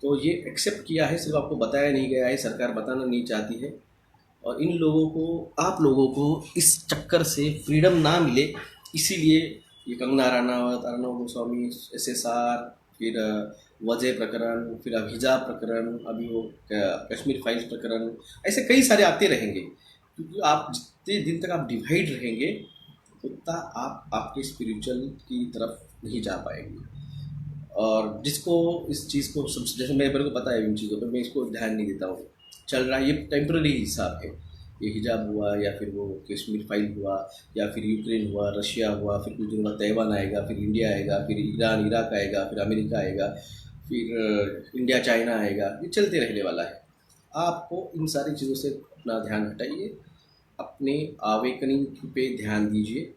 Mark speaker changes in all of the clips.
Speaker 1: तो ये एक्सेप्ट किया है, सिर्फ आपको बताया नहीं गया है, सरकार बताना नहीं चाहती है। और इन लोगों को, आप लोगों को इस चक्कर से फ्रीडम ना मिले, इसीलिए ये कंगना रनावत, अर्नब गोस्वामी, SSR, फिर वजह प्रकरण, फिर अब हिजाब प्रकरण, अभी वो कश्मीर फाइल्स प्रकरण, ऐसे कई सारे आते रहेंगे। क्योंकि आप जितने दिन तक आप डिवाइड रहेंगे उतना आप आपके स्पिरिचुअल की तरफ नहीं जा पाएंगे। और जिसको इस चीज़ को जैसे मेरे को पता है इन चीज़ों पर, मैं इसको ध्यान नहीं देता हूँ। चल रहा है, ये टेम्पररी हिसाब है। ये हिजाब हुआ, या फिर वो कश्मीर फाइल हुआ, या फिर यूक्रेन हुआ, रशिया हुआ, फिर कुछ दिन बाद ताइवान आएगा, फिर इंडिया आएगा, फिर ईरान इराक आएगा, फिर अमेरिका आएगा, फिर इंडिया चाइना आएगा। ये चलते रहने वाला है। आपको इन सारी चीज़ों से अपना ध्यान हटाइए, अपने आवेकनिंग पे ध्यान दीजिए,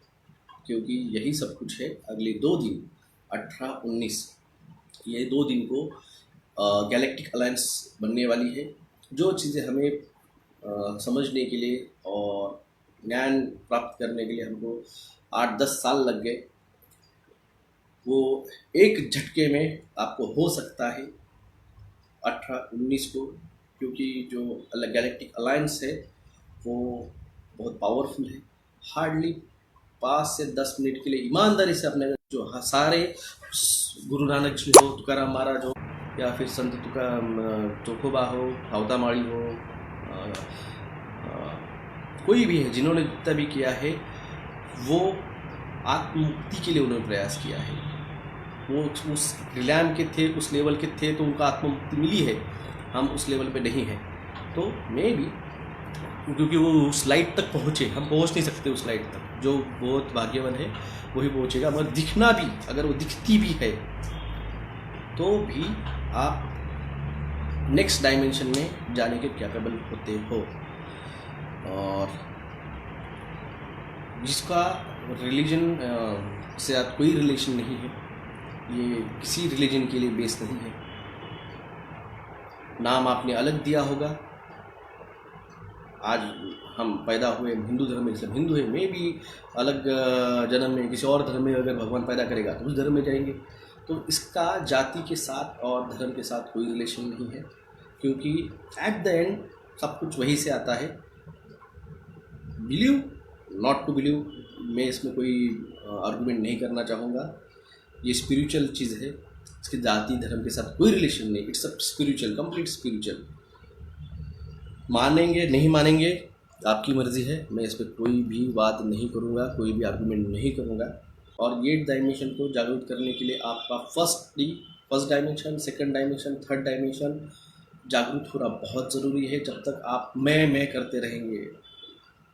Speaker 1: क्योंकि यही सब कुछ है। अगले 2 दिन 18-19, ये 2 दिन को गैलेक्टिक अलायंस बनने वाली है। जो चीज़ें हमें समझने के लिए और ज्ञान प्राप्त करने के लिए हमको 8-10 साल लग गए, वो एक झटके में आपको हो सकता है 18-19 को। क्योंकि जो गैलेक्टिक अलायंस है वो बहुत पावरफुल है। हार्डली 5 से 10 मिनट के लिए ईमानदारी से अपने जो सारे गुरु नानक जी हो, तुकाराम महाराज हो, या फिर संत चोखोबा हो, हावदामाड़ी हो, कोई भी है जिन्होंने जितना भी किया है, वो आत्ममुक्ति के लिए उन्होंने प्रयास किया है। वो उस रिलैम के थे, उस लेवल के थे, तो उनका आत्ममुक्ति मिली है। हम उस लेवल पे नहीं हैं, तो मे भी क्योंकि वो उस लाइट तक पहुँचे, हम पहुँच नहीं सकते उस लाइट तक। जो बहुत भाग्यवान है वही पहुँचेगा। मगर दिखना भी, अगर वो दिखती भी है तो भी आप नेक्स्ट डायमेंशन में जाने के कैपेबल होते हो। और जिसका रिलीजन से कोई रिलेशन नहीं है, ये किसी रिलीजन के लिए बेस नहीं है। नाम आपने अलग दिया होगा। आज हम पैदा हुए हिंदू धर्म में, सब हिंदू है, मैं भी अलग जन्म में किसी और धर्म में अगर भगवान पैदा करेगा तो उस धर्म में जाएंगे। तो इसका जाति के साथ और धर्म के साथ कोई रिलेशन नहीं है, क्योंकि एट द एंड सब कुछ वहीं से आता है। बिलीव नॉट टू बिलीव, मैं इसमें कोई आर्गुमेंट नहीं करना चाहूँगा। ये स्पिरिचुअल चीज़ है, इसके जाति धर्म के साथ कोई रिलेशन नहीं। It's a spiritual, complete spiritual. मानेंगे नहीं मानेंगे आपकी मर्ज़ी है, मैं इस पर कोई भी बात नहीं करूँगा, कोई भी आर्गुमेंट नहीं करूँगा। और ये डायमेंशन को जागरूक करने के लिए आपका first dimension, second dimension, third dimension जागरूक होना बहुत ज़रूरी है। जब तक आप मैं करते रहेंगे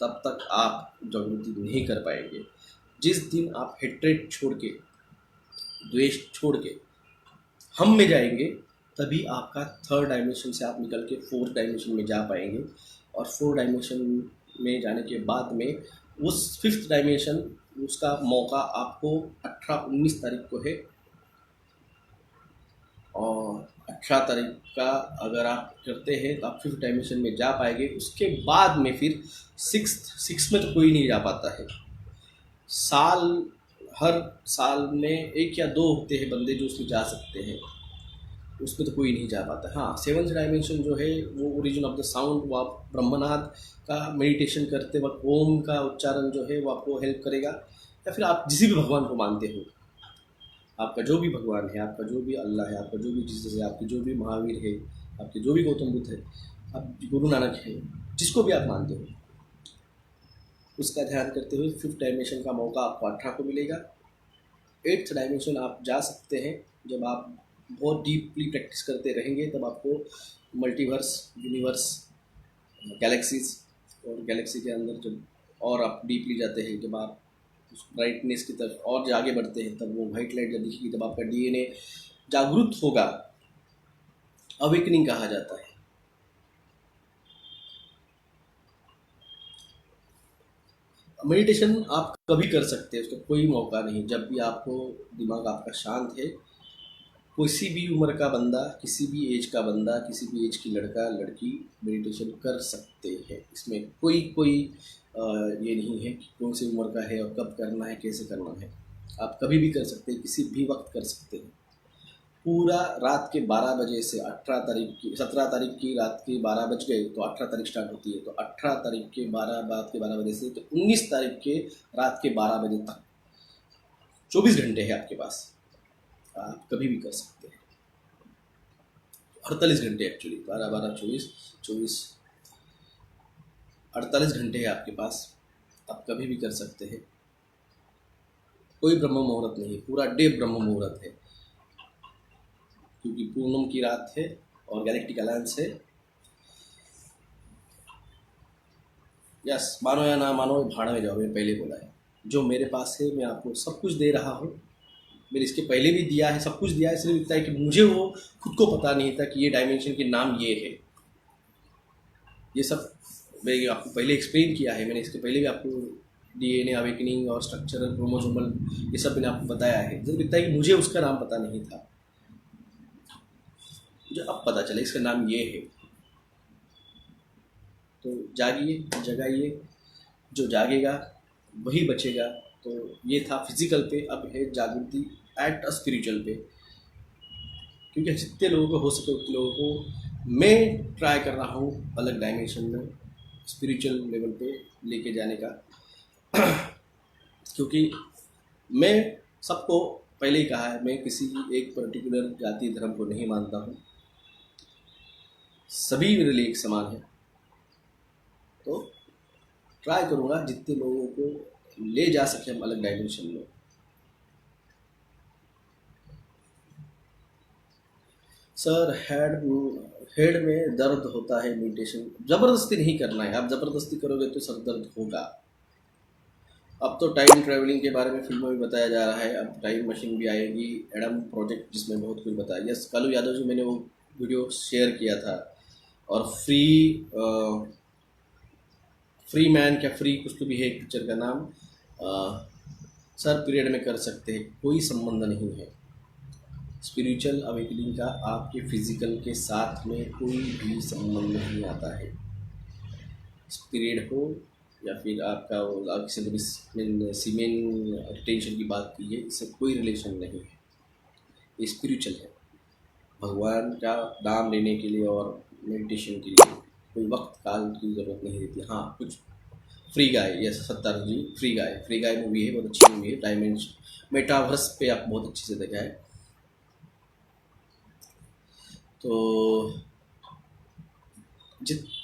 Speaker 1: तब तक आप जागृति नहीं कर पाएंगे। जिस दिन आप हेट्रेड छोड़ के, द्वेष छोड़ के हम में जाएंगे, तभी आपका थर्ड डायमेंशन से आप निकल के फोर्थ डायमेंशन में जा पाएंगे। और फोर्थ डायमेंशन में जाने के बाद में उस फिफ्थ डायमेंशन, उसका मौका आपको 18-19 तारीख को है। और 18 तारीख का अगर आप करते हैं तो आप फिफ्थ डायमेंशन में जा पाएंगे। उसके बाद में फिर सिक्स में तो कोई नहीं जा पाता है। हर साल में 1 या 2 होते हैं बंदे जो उसमें जा सकते हैं, उसमें तो कोई नहीं जा पाता। हाँ, सेवंथ डायमेंशन जो है वो ओरिजिन ऑफ द साउंड, वो आप ब्रह्मनाद का मेडिटेशन करते वक्त ओम का उच्चारण जो है वो आपको हेल्प करेगा। या फिर आप जिस भी भगवान को मानते हो, आपका जो भी भगवान है, आपका जो भी अल्लाह है, आपका जो भी जीसस है, आपके जो भी महावीर है, आपके जो भी गौतम बुद्ध है, आप गुरु नानक है, जिसको भी आप मानते हो, उसका ध्यान करते हुए फिफ्थ डायमेंशन का मौका आपको 18 को मिलेगा। 8th डायमेंशन आप जा सकते हैं जब आप बहुत डीपली प्रैक्टिस करते रहेंगे। तब आपको मल्टीवर्स, यूनिवर्स, गैलेक्सीज, और गैलेक्सी के अंदर जब और आप डीपली जाते हैं, जब आप उस ब्राइटनेस की तरफ और आगे बढ़ते हैं, तब वो वाइट लाइट जब दिखेगी, तब आपका DNA जागरूक होगा। अवेकनिंग कहा जाता है। मेडिटेशन आप कभी कर सकते हैं, उसका कोई मौका नहीं। जब भी आपको दिमाग आपका शांत है, किसी भी उम्र का बंदा, किसी भी एज का बंदा, किसी भी एज की लड़का लड़की मेडिटेशन कर सकते हैं। इसमें कोई ये नहीं है कि कौन सी उम्र का है और कब करना है, कैसे करना है। आप कभी भी कर सकते हैं, किसी भी वक्त कर सकते हैं। पूरा रात के 12 बजे से 17 तारीख की रात के 12 बज गए तो 18 तारीख स्टार्ट होती है, तो 18 तारीख के 12 बजे से तो 19 तारीख के रात के 12 बजे तक 24 घंटे है आपके पास, आप कभी भी कर सकते हैं। 48 घंटे एक्चुअली, 12 12 24 24 48 घंटे है आपके पास, आप कभी भी कर सकते हैं। कोई ब्रह्म मुहूर्त नहीं, पूरा डे ब्रह्म मुहूर्त है, क्योंकि पूनम की रात है और गैलेक्टिक अलायंस है। यस, मानो या ना मानो, भाड़ में जाओ, मैंने पहले बोला है। जो मेरे पास है मैं आपको सब कुछ दे रहा हूँ, मैंने इसके पहले भी दिया है, सब कुछ दिया है। सिर्फ इतना है कि मुझे वो खुद को पता नहीं था कि ये डायमेंशन के नाम ये है। ये सब मैंने आपको पहले एक्सप्लेन किया है, मैंने इसके पहले भी आपको डीएनए अवेकनिंग और स्ट्रक्चरल क्रोमोसोमल ये सब मैंने आपको बताया है। सिर्फ इतना है कि मुझे उसका नाम पता नहीं था, मुझे अब पता चला इसका नाम ये है। तो जागिए, जगाइए, जो जागेगा वही बचेगा। तो ये था फिजिकल पे, अब है जागृति एट अ स्पिरिचुअल पे, क्योंकि जितने लोगों को हो सके उतने लोगों को मैं ट्राई कर रहा हूँ अलग डायमेंशन में, स्पिरिचुअल लेवल पे लेके जाने का। क्योंकि मैं सबको पहले ही कहा है, मैं किसी एक पर्टिकुलर जाति धर्म को नहीं मानता हूँ, सभी मेरे लिए एक समान है। तो ट्राई करूँगा जितने लोगों को ले जा सके हम अलग डायमेंशन में। सर, हेड में दर्द होता है, मेडिटेशन ज़बरदस्ती नहीं करना है। आप ज़बरदस्ती करोगे तो सर दर्द होगा। अब तो टाइम ट्रैवलिंग के बारे में फिल्मों में बताया जा रहा है, अब टाइम मशीन भी आएगी, एडम प्रोजेक्ट जिसमें बहुत कुछ बताया। यस, कालू यादव जी, मैंने वो वीडियो शेयर किया था। और फ्री मैन क्या फ्री कुछ तो भी है एक पिक्चर का नाम, सर पीरियड में कर सकते हैं, कोई संबंध नहीं है। स्पिरिचुअल अवेकनिंग का आपके फिजिकल के साथ में कोई भी संबंध नहीं आता है। पीरियड हो या फिर आपका सीमेन रिटेंशन की बात की है, इससे कोई रिलेशन नहीं है, ये स्पिरिचुअल है। भगवान का नाम लेने के लिए और मेडिटेशन के लिए कोई वक्त काल की ज़रूरत नहीं रहती। हाँ, कुछ फ्री गाय, यस सत्तर जी, फ्री गाय मूवी है, बहुत अच्छी मूवी है। डायमेंशन मेटावर्स पे आप बहुत अच्छे से देखा है। तो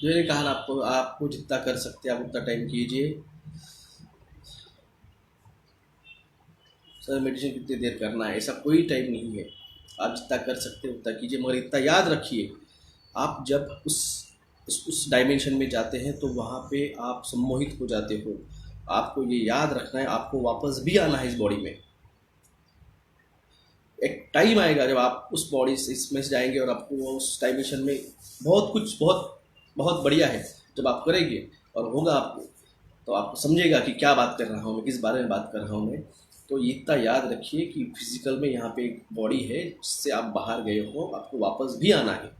Speaker 1: मैंने कहा ना आपको जितना कर सकते हैं आप उतना टाइम कीजिए। सर मेडिटेशन कितनी देर करना है, ऐसा कोई टाइम नहीं है, आप जितना कर सकते हैं उतना कीजिए। मगर इतना याद रखिए, आप जब उस डायमेंशन में जाते हैं तो वहाँ पे आप सम्मोहित हो जाते हो। आपको ये याद रखना है, आपको वापस भी आना है इस बॉडी में। एक टाइम आएगा जब आप उस बॉडी से इसमें से जाएंगे और आपको उस डायमेंशन में बहुत कुछ बहुत बहुत बढ़िया है जब आप करेंगे और होगा आपको, तो आपको समझेगा कि क्या बात कर रहा हूँ मैं, किस बारे में बात कर रहा हूँ मैं। तो ये इतना याद रखिए कि फिजिकल में यहाँ पे एक बॉडी है जिससे आप बाहर गए हो, आपको वापस भी आना है।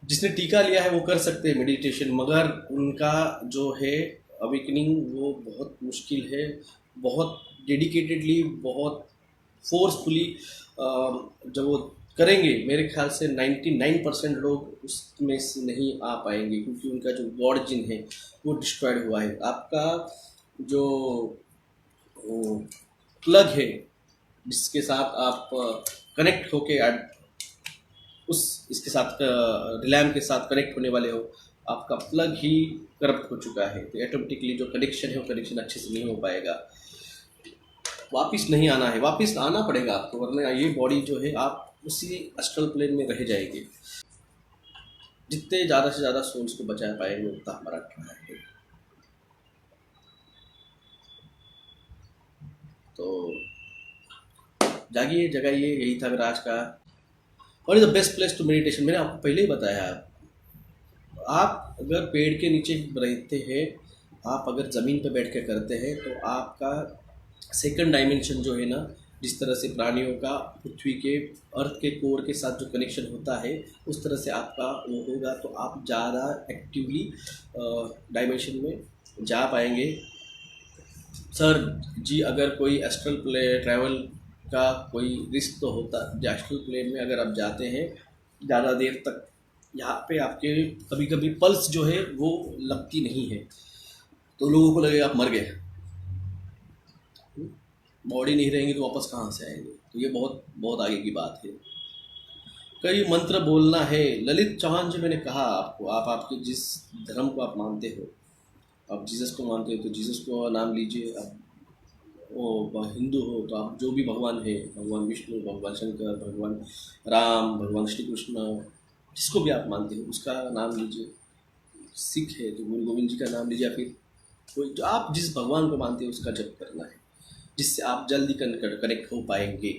Speaker 1: जिसने टीका लिया है वो कर सकते हैं मेडिटेशन, मगर उनका जो है अवेकनिंग वो बहुत मुश्किल है, बहुत डेडिकेटेडली, बहुत फोर्सफुली जब वो करेंगे, मेरे ख्याल से 99% लोग उसमें से नहीं आ पाएंगे, क्योंकि उनका जो गॉड जिन है वो डिस्ट्रॉयड हुआ है। आपका जो प्लग है जिसके साथ आप कनेक्ट होके इसके साथ रिलैम्प के साथ कनेक्ट होने वाले हो, आपका प्लग ही करप्ट हो चुका है, तो ऑटोमेटिकली जो कनेक्शन है वो कनेक्शन अच्छे से नहीं हो पाएगा। वापस नहीं आना है, वापस आना पड़ेगा आपको, वरना ये बॉडी जो है आप उसी एस्ट्रल प्लेन में रह जाएंगे। जितने ज़्यादा से ज़्यादा सोल्स को बचा पाएंगे उतना हमारा ट्राई है। तो जागिए, जगाइए, यही था मेरा आज का। और is the best place to meditation, मैंने आपको पहले ही बताया। आप अगर पेड़ के नीचे रहते हैं, आप अगर ज़मीन पर बैठ के करते हैं, तो आपका सेकंड डायमेंशन जो है ना, जिस तरह से प्राणियों का पृथ्वी के अर्थ के कोर के साथ जो कनेक्शन होता है, उस तरह से आपका वो होगा, तो आप ज़्यादा एक्टिवली डायमेंशन में जा पाएंगे। सर जी, अगर कोई एस्ट्रल ट्रैवल का कोई रिस्क तो होता। एस्ट्रल प्लेन में अगर आप जाते हैं ज़्यादा देर तक, यहाँ पे आपके कभी कभी पल्स जो है वो लगती नहीं है, तो लोगों को लगेगा आप मर गए। बॉडी नहीं रहेंगी तो वापस कहाँ से आएंगे, तो ये बहुत बहुत आगे की बात है। कई मंत्र बोलना है। ललित चौहान जी, मैंने कहा आपको, आप आपके जिस धर्म को आप मानते हो, आप जीसस को मानते हो तो जीसस को नाम लीजिए। आप वो हिंदू हो तो आप जो भी भगवान है, भगवान विष्णु, भगवान शंकर, भगवान राम, भगवान श्री कृष्ण, जिसको भी आप मानते हो उसका नाम लीजिए। सिख है तो गुरु गोविंद जी का नाम लीजिए, या फिर कोई जो आप जिस भगवान को मानते हो उसका जप करना है, जिससे आप जल्दी कनेक्ट हो पाएंगे।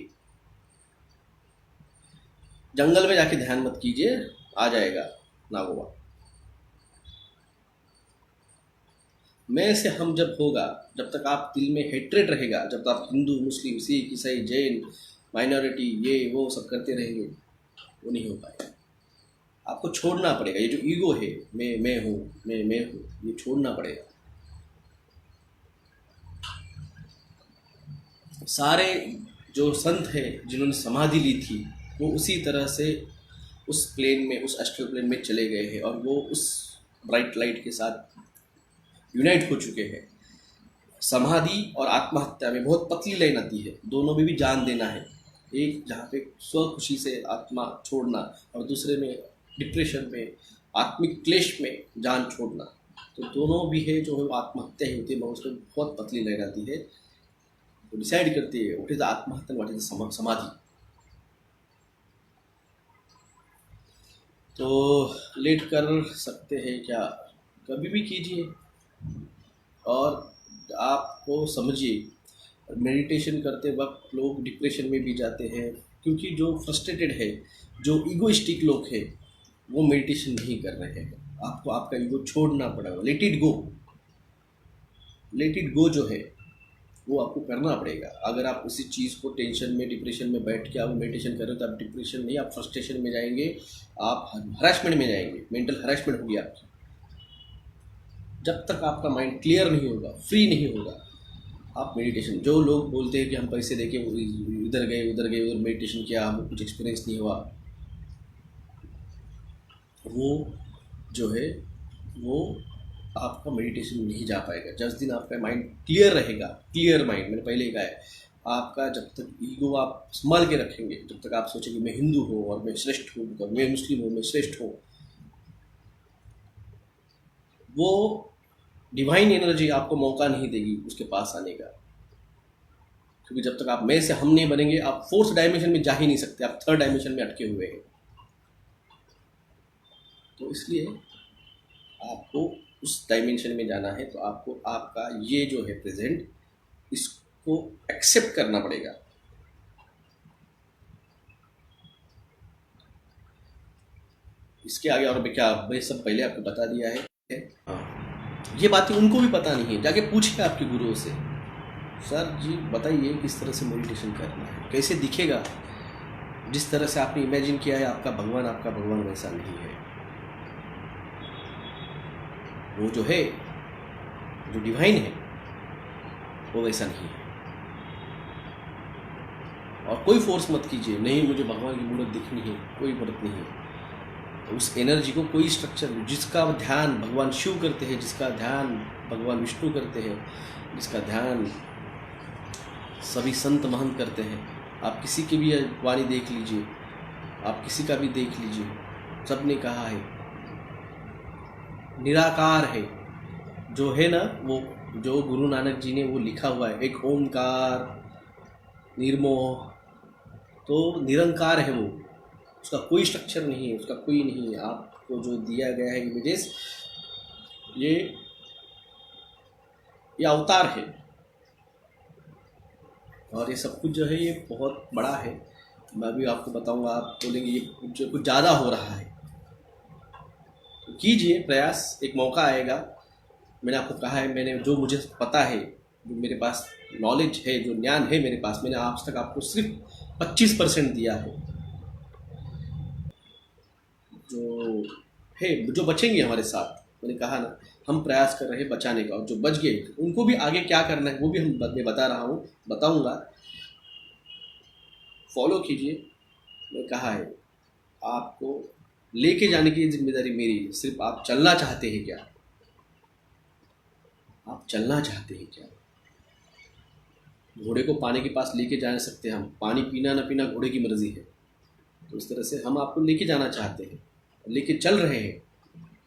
Speaker 1: जंगल में जाके ध्यान मत कीजिए, आ जाएगा नागोबा। मैं से हम जब होगा, जब तक आप दिल में हेट्रेट रहेगा, जब तक आप हिंदू, मुस्लिम, सिख, ईसाई, जैन, माइनॉरिटी, ये वो सब करते रहेंगे, वो नहीं हो पाएगा। आपको छोड़ना पड़ेगा ये जो ईगो है, मैं हूँ, मैं हूँ, ये छोड़ना पड़ेगा। सारे जो संत हैं जिन्होंने समाधि ली थी, वो उसी तरह से उस प्लेन में, उस एस्ट्रल प्लेन में चले गए हैं, और वो उस ब्राइट लाइट के साथ यूनाइट हो चुके हैं। समाधि और आत्महत्या में बहुत पतली लाइन आती है, दोनों में भी जान देना है। एक जहाँ पे स्व खुशी से आत्मा छोड़ना, और दूसरे में डिप्रेशन में, आत्मिक क्लेश में जान छोड़ना, तो दोनों भी है जो है आत्महत्या ही होती है, मगर उसमें बहुत पतली लाइन आती है। तो डिसाइड करती है व्हाट इज आत्महत्या, व्हाट इज समाधि। तो लेट कर सकते हैं क्या, कभी भी कीजिए। और आपको समझिए, मेडिटेशन करते वक्त लोग डिप्रेशन में भी जाते हैं, क्योंकि जो फ्रस्ट्रेटेड है, जो ईगोइस्टिक लोग हैं, वो मेडिटेशन नहीं कर रहे हैं। आपको आपका ईगो छोड़ना पड़ेगा, let it go. Let it go जो है वो आपको करना पड़ेगा। अगर आप उसी चीज़ को टेंशन में, डिप्रेशन में बैठ के आप मेडिटेशन कर रहे हो, तो आप डिप्रेशन नहीं, आप फ्रस्ट्रेशन में जाएंगे, आप हरासमेंट में जाएंगे, मेंटल हरासमेंट होगी आपकी। जब तक आपका माइंड क्लियर नहीं होगा, फ्री नहीं होगा, आप मेडिटेशन, जो लोग बोलते हैं कि हम पैसे देके इधर गए उधर मेडिटेशन किया, हमको कुछ एक्सपीरियंस नहीं हुआ, वो जो है वो आपका मेडिटेशन नहीं जा पाएगा। जिस दिन आपका माइंड क्लियर रहेगा, क्लियर माइंड, मैंने पहले ही कहा है, आपका जब तक ईगो आप संभाल के रखेंगे, जब तक आप सोचेंगे मैं हिंदू हूँ और मैं श्रेष्ठ हूँ, मैं मुस्लिम हूँ, मैं श्रेष्ठ हूँ, वो डिवाइन एनर्जी आपको मौका नहीं देगी उसके पास आने का। क्योंकि जब तक आप मैं से हम नहीं बनेंगे, आप फोर्थ डायमेंशन में जा ही नहीं सकते, आप थर्ड डायमेंशन में अटके हुए हैं। तो इसलिए आपको उस डायमेंशन में जाना है, तो आपको आपका ये जो है प्रेजेंट, इसको एक्सेप्ट करना पड़ेगा। इसके आगे और मैं क्या, मैं सब पहले आपको बता दिया है। हाँ, ये बातें उनको भी पता नहीं है, जाके पूछिए आपके गुरुओं से, सर जी बताइए किस तरह से मेडिटेशन करना है, कैसे दिखेगा। जिस तरह से आपने इमेजिन किया है आपका भगवान वैसा नहीं है। वो जो है, जो डिवाइन है, वो वैसा नहीं है। और कोई फोर्स मत कीजिए, नहीं मुझे भगवान की मूर्त दिखनी है, कोई मदद नहीं है। तो उस एनर्जी को कोई स्ट्रक्चर, जिसका ध्यान भगवान शिव करते हैं, जिसका ध्यान भगवान विष्णु करते हैं, जिसका ध्यान सभी संत महंत करते हैं, आप किसी की भी वाणी देख लीजिए, आप किसी का भी देख लीजिए, सब ने कहा है निराकार है। जो है ना, वो जो गुरु नानक जी ने वो लिखा हुआ है, एक ओमकार निर्मोह, तो निरंकार है वो, उसका कोई स्ट्रक्चर नहीं है, उसका कोई नहीं है। आपको जो दिया गया है इमेजेस, ये अवतार है, और ये सब कुछ जो है ये बहुत बड़ा है। मैं भी आपको बताऊंगा, आप बोलेंगे ये कुछ ज़्यादा हो रहा है, तो कीजिए प्रयास, एक मौका आएगा। मैंने आपको कहा है, मैंने जो मुझे पता है, जो मेरे पास नॉलेज है, जो ज्ञान है मेरे पास, मैंने आज तक आपको सिर्फ 25% दिया है। जो है, जो बचेंगे हमारे साथ, मैंने कहा ना, हम प्रयास कर रहे हैं बचाने का, और जो बच गए उनको भी आगे क्या करना है वो भी मैं बता रहा हूँ, बताऊँगा। फॉलो कीजिए। मैं कहा है आपको लेके जाने की जिम्मेदारी मेरी है, सिर्फ आप चलना चाहते हैं क्या, आप चलना चाहते हैं क्या। घोड़े को पानी के पास लेके जा सकते हैं हम, पानी पीना ना पीना घोड़े की मर्जी है। तो इस तरह से हम आपको लेके जाना चाहते हैं, लेके चल रहे हैं।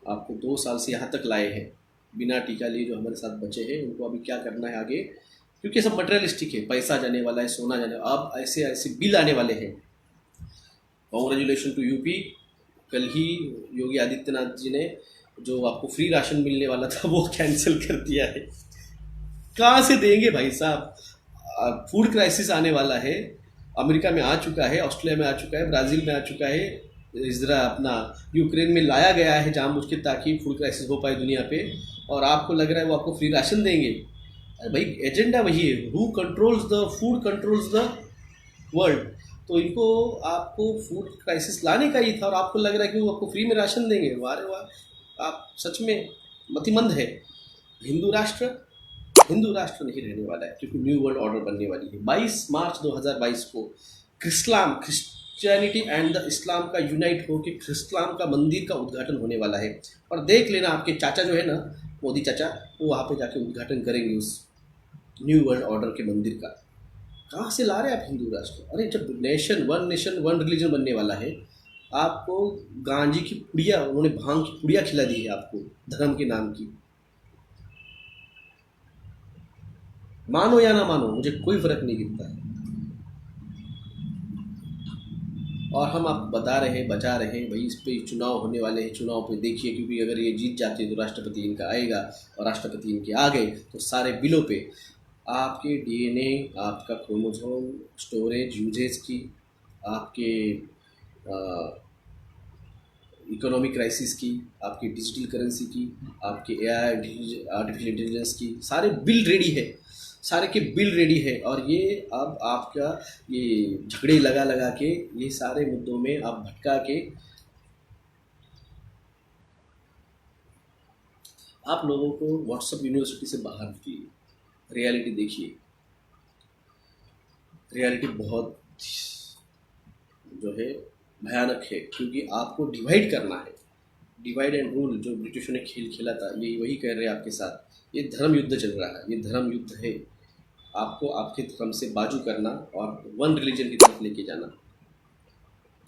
Speaker 1: आपको 2 साल से यहाँ तक लाए हैं बिना टीका लिए। जो हमारे साथ बचे हैं उनको अभी क्या करना है आगे, क्योंकि सब मटेरियलिस्टिक है, पैसा जाने वाला है, सोना जाने वाला। अब ऐसे ऐसे बिल आने वाले हैं। Congratulation to UP. कल ही योगी आदित्यनाथ जी ने जो आपको फ्री राशन मिलने वाला था वो कैंसिल कर दिया है। कहाँ से देंगे भाई साहब। फूड क्राइसिस आने वाला है। अमेरिका में आ चुका है, ऑस्ट्रेलिया में आ चुका है, ब्राज़ील में आ चुका है, इसरा अपना यूक्रेन में लाया गया है जानबूझ के ताकि फूड क्राइसिस हो पाए दुनिया पे। और आपको लग रहा है वो आपको फ्री राशन देंगे। अरे भाई एजेंडा वही है, who controls the food controls the world. तो इनको आपको फूड क्राइसिस लाने का ही था और आपको लग रहा है कि वो आपको फ्री में राशन देंगे। वाह रे वाह, आप सच में मतिमंद है। हिंदू राष्ट्र नहीं रहने वाला है, क्योंकि न्यू वर्ल्ड ऑर्डर बनने वाली है। 22 मार्च 2022 को क्रिश्चियनिटी एंड द इस्लाम का यूनाइट हो के इस्लाम का मंदिर का उद्घाटन होने वाला है। और देख लेना आपके चाचा जो है ना, मोदी चाचा, वो वहाँ पे जाके उद्घाटन करेंगे उस न्यू वर्ल्ड ऑर्डर के मंदिर का। कहाँ से ला रहे हैं आप हिंदू राष्ट्र। अरे जब नेशन वन रिलीजन बनने वाला है, आपको गांजी की पुड़िया, उन्होंने भांग की पुड़िया खिला दी है आपको धर्म के नाम की। मानो या ना मानो, मुझे कोई फर्क नहीं गिरता है। और हम आप बता रहे हैं, बचा रहे हैं भाई, इस पे चुनाव होने वाले हैं, चुनाव पे देखिए, क्योंकि अगर ये जीत जाते हैं तो राष्ट्रपति इनका आएगा, और राष्ट्रपति इनके आ गए तो सारे बिलों पे आपके डीएनए, आपका क्रोमोसोम स्टोरेज यूजेज की, आपके इकोनॉमिक क्राइसिस की, आपकी डिजिटल करेंसी की, आपके एआई आर्टिफिशियल इंटेलिजेंस की, सारे बिल रेडी है, सारे के बिल रेडी है। और ये अब आपका ये झगड़े लगा लगा के, ये सारे मुद्दों में आप भटका के आप लोगों को व्हाट्सएप यूनिवर्सिटी से बाहर निकलिए, रियलिटी देखिए। रियलिटी बहुत जो है भयानक है, क्योंकि आपको डिवाइड करना है। डिवाइड एंड रूल जो ब्रिटिशों ने खेल खेला था, ये वही कर रहे हैं आपके साथ। ये धर्म युद्ध चल रहा है, ये धर्म युद्ध है। आपको आपके धर्म से बाजू करना और वन रिलीजन की तरफ लेके जाना।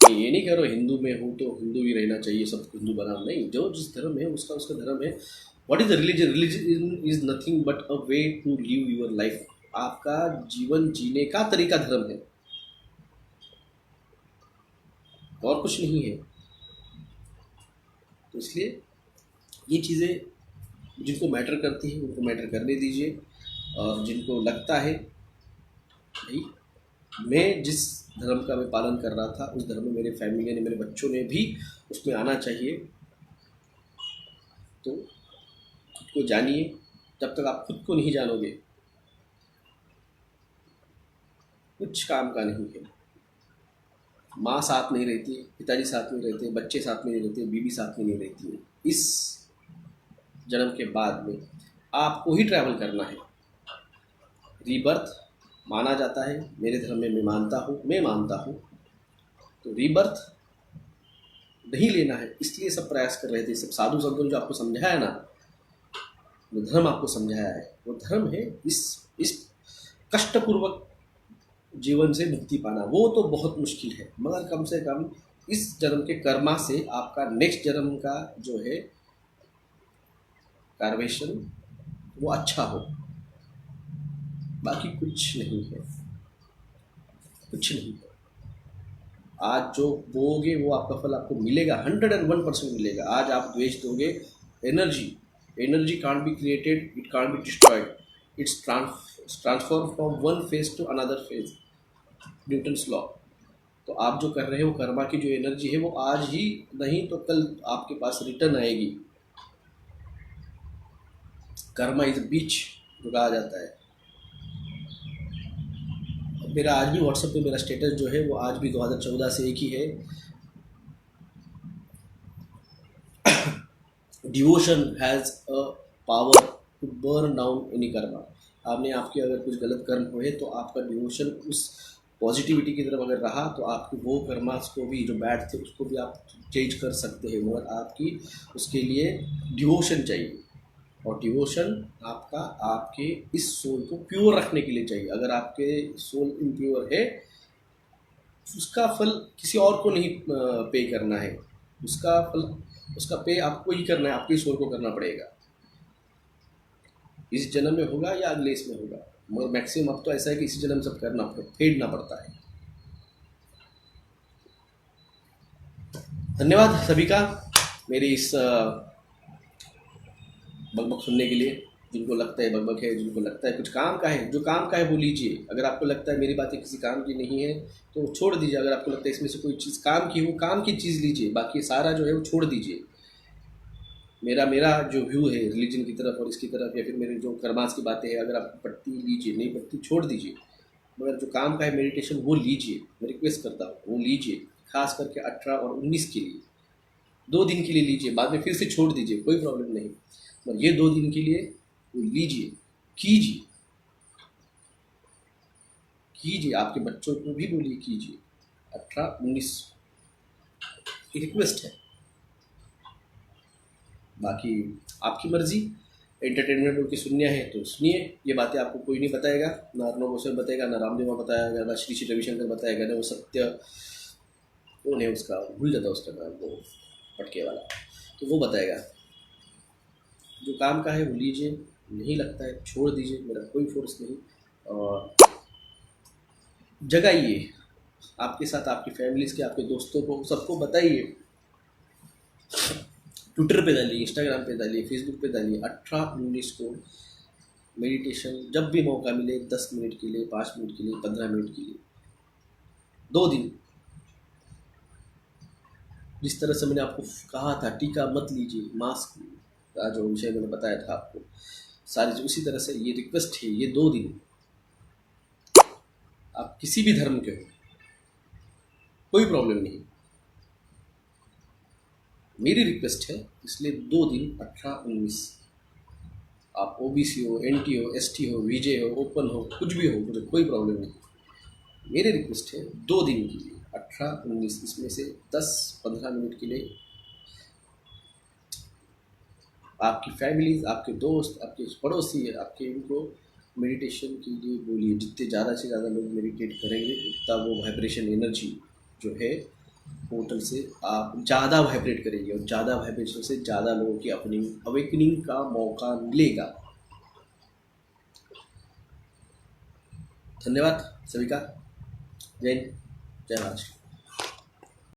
Speaker 1: मैं ये नहीं कह रहा हिंदू में हूँ तो हिंदू ही रहना चाहिए, सब हिंदू बना, नहीं। जो जिस धर्म है उसका उसका धर्म है। What is the religion? Religion is nothing but a way to live your life. आपका जीवन जीने का तरीका धर्म है, और कुछ नहीं है। तो इसलिए ये चीज़ें जिनको मैटर करती है उनको मैटर करने दीजिए। और जिनको लगता है भाई मैं जिस धर्म का मैं पालन कर रहा था, उस धर्म में मेरे फैमिली ने, मेरे बच्चों ने भी उसमें आना चाहिए, तो खुद को जानिए। जब तक आप खुद को नहीं जानोगे कुछ काम का नहीं है। माँ साथ नहीं रहती, पिताजी साथ नहीं रहते, बच्चे साथ में नहीं रहते, बीवी साथ में नहीं रहती है। इस जन्म के बाद में आपको ही ट्रैवल करना है। रीबर्थ माना जाता है, मेरे धर्म में मैं मानता हूँ। तो रीबर्थ नहीं लेना है, इसलिए सब प्रयास कर रहे थे। सब साधु संतों ने जो आपको समझाया ना, वो धर्म आपको समझाया है, वो धर्म है इस कष्टपूर्वक जीवन से मुक्ति पाना। वो तो बहुत मुश्किल है, मगर कम से कम इस जन्म के कर्मा से आपका नेक्स्ट जन्म का जो है कार्वेशन वो अच्छा हो। बाकी कुछ नहीं है, कुछ नहीं है। आज जो बोओगे वो आपका फल आपको मिलेगा, 101% मिलेगा। आज आप द्वेष दोगे, energy can't be created, it can't be destroyed, it's transform from one phase two another phase, Newton's law. तो आप जो कर रहे हो, कर्मा की जो एनर्जी है वो आज ही नहीं तो कल आपके पास रिटर्न आएगी। कर्मा इज बीच जो कहा जाता है। मेरा आज भी व्हाट्सएप पे मेरा स्टेटस जो है वो आज भी 2014 से एक ही है। Devotion has a power to burn down any karma. आपने आपके अगर कुछ गलत कर्म हुए तो आपका डिवोशन उस पॉजिटिविटी की तरफ अगर रहा तो आपके वो कर्मास को भी, जो बैड थे उसको भी आप चेंज कर सकते हैं, मगर आपकी उसके लिए डिवोशन चाहिए। और डिवोशन आपका आपके इस सोल को प्योर रखने के लिए चाहिए। अगर आपके सोल इम्प्योर है, उसका फल किसी और को नहीं पे करना है, उसका फल, उसका पे आपको ही करना है, आपके सोल को करना पड़ेगा। इस जन्म में होगा या अगले इसमें होगा, मगर मैक्सिमम अब तो ऐसा है कि इसी जन्म सब करना फेडना पड़ता है। धन्यवाद सभी का मेरी इस बकबक सुनने के लिए। जिनको लगता है बकबक है, जिनको लगता है कुछ काम का है, जो काम का है वो लीजिए। अगर आपको लगता है मेरी बातें किसी काम की नहीं है तो छोड़ दीजिए। अगर आपको लगता है इसमें से कोई चीज़ काम की, वो काम की चीज़ लीजिए, बाकी सारा जो है वो छोड़ दीजिए। मेरा मेरा जो व्यू है रिलीजन की तरफ और इसकी तरफ, या फिर मेरे जो कर्मास की बातें हैं, अगर आपको पढ़ती लीजिए, नहीं पढ़ती छोड़ दीजिए। मगर जो काम का है मेडिटेशन वो लीजिए, मैं रिक्वेस्ट करता हूँ वो लीजिए। खास करके 18 और 19 के लिए 2 दिन के लिए लीजिए, बाद में फिर से छोड़ दीजिए, कोई प्रॉब्लम नहीं। मगर ये 2 दिन के लिए वो लीजिए, कीजिए कीजिए। आपके बच्चों को भी बोलिए कीजिए। 18-19 रिक्वेस्ट है, बाकी आपकी मर्जी। एंटरटेनमेंट उनकी सुनने है तो सुनिए। ये बातें आपको कोई नहीं बताएगा, ना अर्णव गोस्वामी बताएगा, ना रामदेव बताएगा, ना श्री श्री रविशंकर बताएगा, ना वो सत्य, कौन है उसका, भूल जाता उसका नाम, वो पटके वाला, तो वो बताएगा। जो काम का है वो लीजिए, नहीं लगता है छोड़ दीजिए, मेरा कोई फोर्स नहीं। और जगाइए आपके साथ, आपकी फैमिलीज़ के, आपके दोस्तों को, सबको बताइए। ट्विटर पे डालिए, इंस्टाग्राम पे डालिए, फेसबुक पे डालिए। 18-19 को मेडिटेशन जब भी मौका मिले, 10 मिनट के लिए, 5 मिनट के लिए, 15 मिनट के लिए, 2 दिन। जिस तरह से मैंने आपको कहा था टीका मत लीजिए, मास्क का जो विषय मैंने बताया था आपको, सारी उसी तरह से ये रिक्वेस्ट है, ये 2 दिन आप किसी भी धर्म के हो, कोई प्रॉब्लम नहीं, मेरी रिक्वेस्ट है, इसलिए 2 दिन 18-19। आप ओबीसी हो, एनटी हो, एसटी हो, वीजे हो, ओपन हो, कुछ भी हो, मुझे कोई प्रॉब्लम नहीं। मेरी रिक्वेस्ट है 2 दिन के लिए 18-19, इसमें से 10-15 मिनट के लिए आपकी फैमिलीज, आपके दोस्त, आपके पड़ोसी, आपके इनको मेडिटेशन के लिए बोलिए। जितने ज़्यादा से ज़्यादा लोग मेडिटेट करेंगे उतना वो वाइब्रेशन एनर्जी जो है पोर्टल से आप ज़्यादा वाइब्रेट करेंगे, और ज़्यादा वाइब्रेशन से ज़्यादा लोगों की अपनी अवेकनिंग का मौका मिलेगा। धन्यवाद सभी का। जय हिंद, जय महाराष्ट्र।